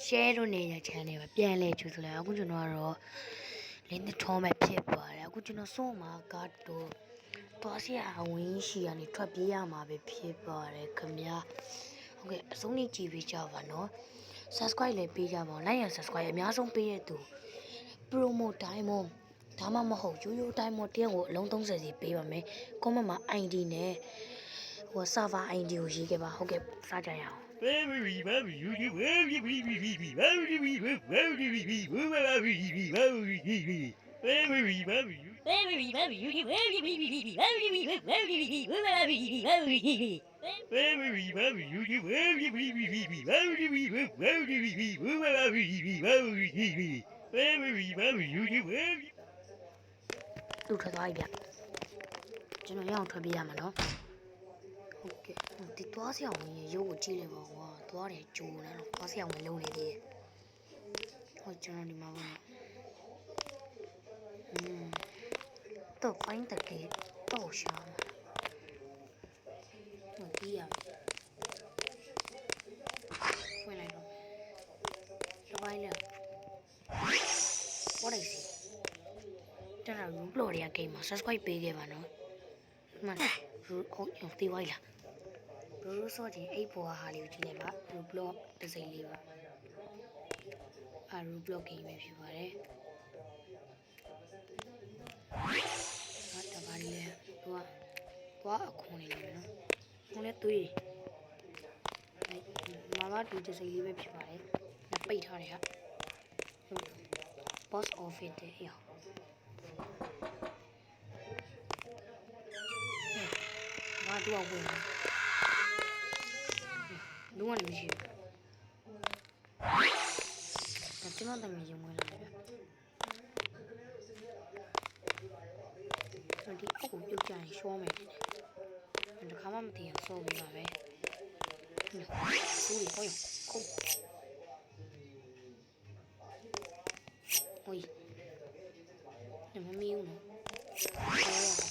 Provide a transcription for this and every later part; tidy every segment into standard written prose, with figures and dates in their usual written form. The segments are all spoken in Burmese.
share လုပ်နေတဲ့ channel ပဲပြန်လဲကြိုဆိုလိုက်အခုကျွန်တော်ကတော့လင်းတစ်ထုံးပဲဖြစ်ပါတယ်အခုကျွန်တော်စုံမှာကတော့သွားစရာအဝင်းရှိရနေထွက်ပြေးရမှာပဲဖြစ်ပါတယ်ခင်ဗျာဟုတ်ကဲ့အဆုံးနေကြည့်ပေးကြပါနော် subscribe လည်းပေးကြပါဦး like and subscribe အများဆုံးပေးတဲ့သူ promo diamond ဒါမှမဟုတ်ရိုးရိုး diamond တယောက်ကိုအလုံး30စီပေးပါမယ် comment မှာ ID နဲ့ဟို server ID ကိုရေးခဲ့ပါဟုတ်ကဲ့စကြရအောင်လူထွက်သွားပြီဗျကျွန်တော်ရအောင်ထွက်ပြေးရမှာနော်ဟုတ်ကဲ့ဒီသွားစရာဝင်ရေရုပ်ကိုကြည့်လိုက်ပါကွာသွားတယ်ဂျိုးလာတော့သွားစရာဝင်လုံးနေသေးတယ်ဟုတ်ကျွန်တော်ဒီမှာတော့ဖိုင်းတကယ်တော့ရှာမှာဟုတ်ကြည့်ရမယ်ဝင်လိုက်တော့စပိုင်းလေဘာလဲစီတရရူဘလော်ရဂိမ်းမှာ subscribe ပေးခဲ့ပါနော်မှန်ရူဟုတ်တီးဝိုင်းလားဘရိုးစောချင်းအိတ်ပေါ်ဟာလေးကိုကြည့်လိုက်ပါရူဘလော့တစ်စိမ့်လေးပါရူဘလော့ဂိမ်းပဲဖြစ်ပါတယ်ဟာတပါးလေးလဲသွားအခုနေလို့နော်ခုနဲ့သွေးမာလာဒီတစ်စိမ့်လေးပဲဖြစ်ပါတယ်လက်ပိတ်ထားတယ်ဟာ boss office တဲ့ဟေ့ငါတော့ဝင်လုံးဝမရှိဘူးကျွန်တော်တမီးရုံဝင်လာတယ်ဗျဒီအကူပြုတ်ကြရင်ရှောမယ်တခါမှမသိအောင်စောပြီးပါပဲဘူးဟိုခုဟိုနမမီးဦးနော်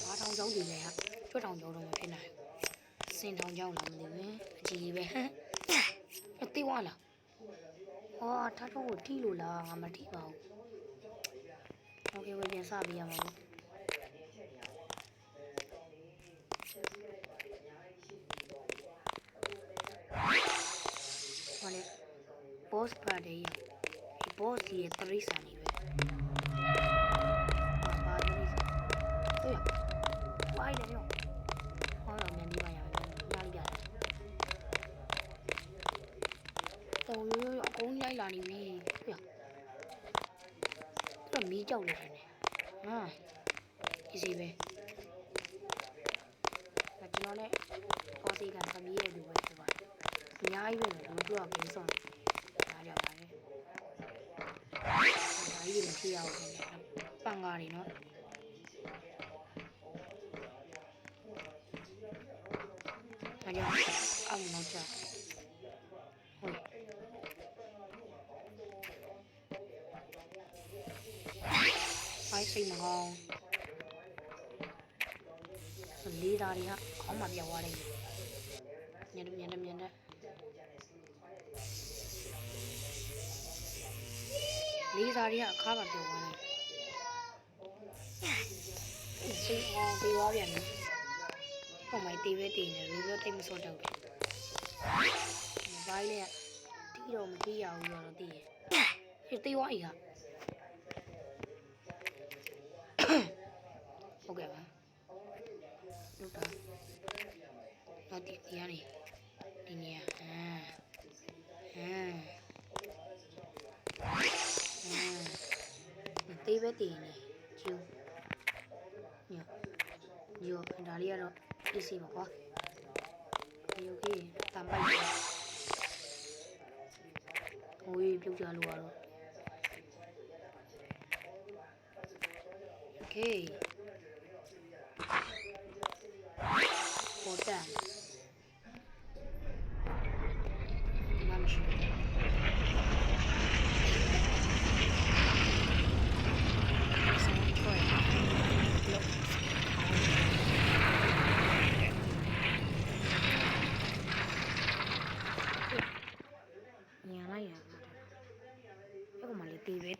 ဘာထောင်ကြောင်းတည်လဲဟာကျွတ်ထောင်ကြောင်းတော့မဖြစ်နိုင်ဘူးစင်ထောင်ကြောင်းလားမသိဘူးအကြီးကြီးပဲဟမ်အသေးဝါလားဟောထားတော့ကိုထိလို့လားငါမထိပါဘူးโอเคဝယ်ပြန်စပေးရမှာပေါ့ဟောလေ boss party ဒီ boss ရဲ့တရိစာနေပဲဘာတရိစာဟေးဝိုင်းတယ်ရောဟောတော့မြန်ပြီးပါရမယ်နားလိုက်ရတယ်တော်ရိုးအကုန်လိုက်လာနေပြီဟေးတော့မီးကြောက်နေတယ်ဟာဒီစီပဲကျွန်တော်လည်းပေါ်စီကသမီးရဲ့လူပဲဖြစ်ပါတယ်အများကြီးပဲလို့ပြောရပြီးဆုံးဒါကြပါလေဒါကြီးတွေမရှိရဘူးပန်ကားတွေနော်ဒါကြောင့်အောက်နောက်ကျဟုတ်ဖိုက်စိတ်မကောင်းလေးသားတွေကခေါင်းမပြောက်သွားတယ်ညံ့မြန်တဲ့လေးသားတွေကအခါမပြောက်သွားတယ်စိတ်ဟောပြေးသွားပြန်တယ်ဟိုမိုက်တေးပဲတေးနေလူပြောတိတ်မစော့တော့ဘူးဘိုင်းလေးကတီးတော့မတီးရဘူးရောတော့တီးရဟေးတေးသွားဤကဟုတ်ကဲ့ပါlúc đó nó tiệt ra này đi nè tí bé tiền này chiêu nhiều nhiều đã đi rồi đi xì một quá nhiều khi tạm bay ôiပြုတ်ကြလို့ရတော့ okay Potem. Mam się. nhà này à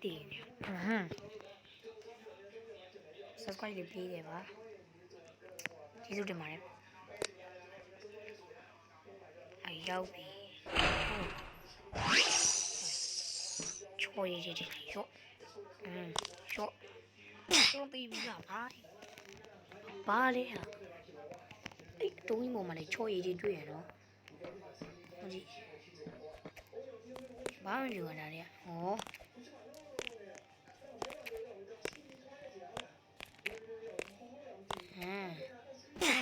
တည်နေsubscribe လေးပေးတယ်ပါကျေးဇူးတင်ပါတယ်ရောက်ပြီချိုးရေးချင်ရော့ချိုးပြီးပြီကဘာလဲဟာအဲ့တုံးကြီးပေါ်မှာလေချိုးရေးချင်းတွေ့ရနော်ဟုတ်ကြီးဘာမှမပြောတာလေဟော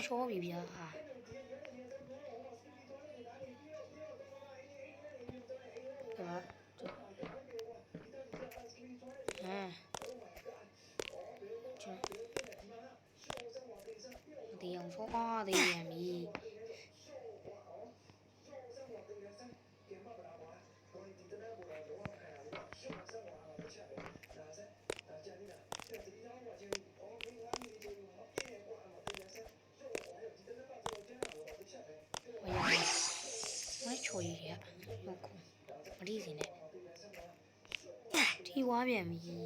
ချိုးပြီဗျာဟာဒီအောင်ဆိုသေးရမီမချိုးရရဟုတ်ကူမဒီစင်းနဲ့ဒီဝါပြန်ပြီ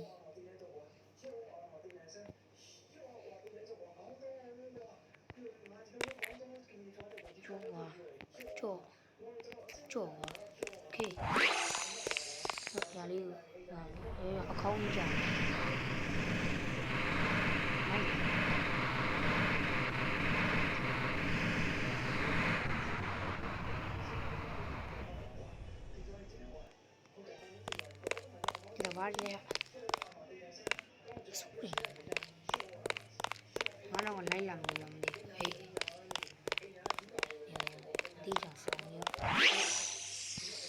ကြောโอเคဒါလေးအခေါင်းကြီးကြာဘာလဲစပင်းငါတော့နိုင်လာမလို့မသိဟေးဒီကြောင့်ဆောင်ရ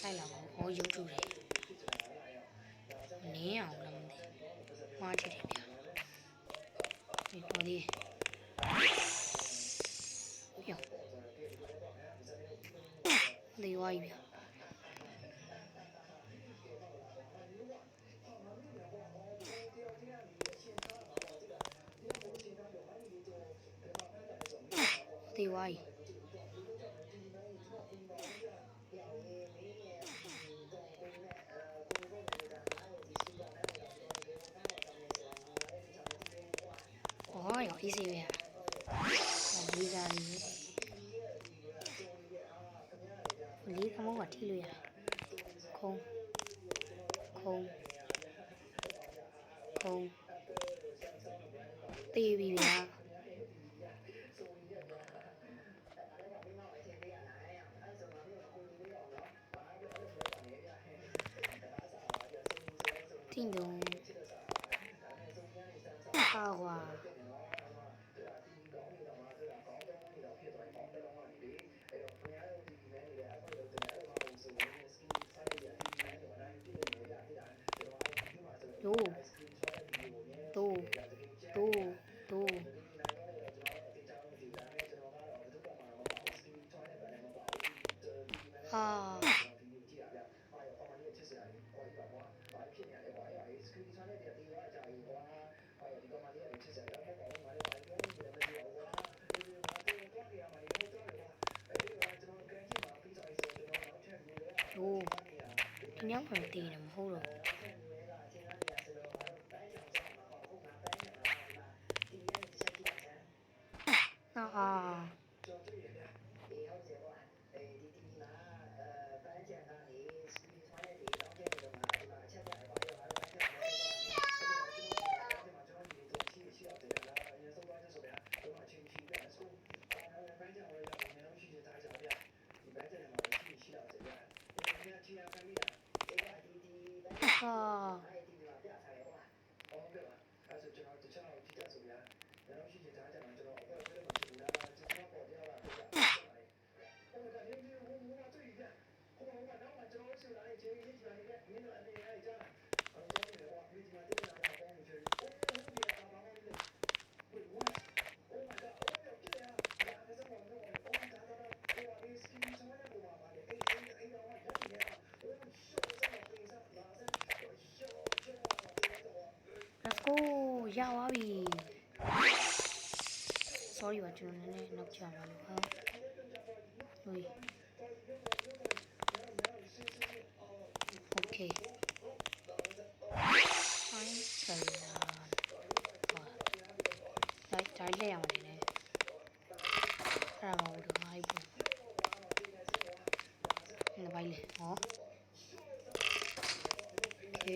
နိုင်လာမှာဟောရုပ်ထုတယ်နင်းအောင်လည်းမသိမှားချစ်တယ်ဗျာဒီတော်လေးပြောလေဝိုင်းဗျာဒီဝိုင်း哦哟，easy 呀，离家里，离他们我提了呀，空，对比呀，听懂，花花。都啊都你要看地了嘛好了啊啊哦，要啊比 ，sorry 吧，ကျွန်တော်နည်းနည်းနောက်ကျပါလို့ဟာဟို okay ဟောโอเค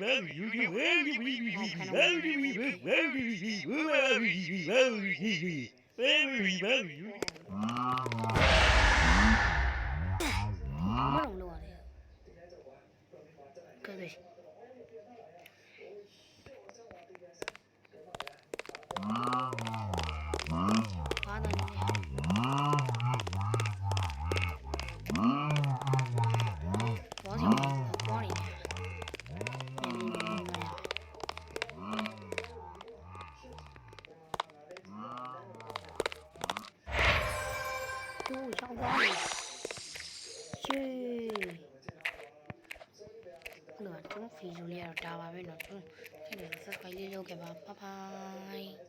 ဘာမှမလုပ်ရသေးဘူးကဲဘာသာနေလဲဘောစီဘောနေโอ้ช่องว่างเย้အဲ့တော့ကျွန်တော်ဗီဒီယိုလေးကတော့ဒါပါပဲเนาะကျွန်တော် subscribe လေးလုပ်ခဲ့ပါ bye bye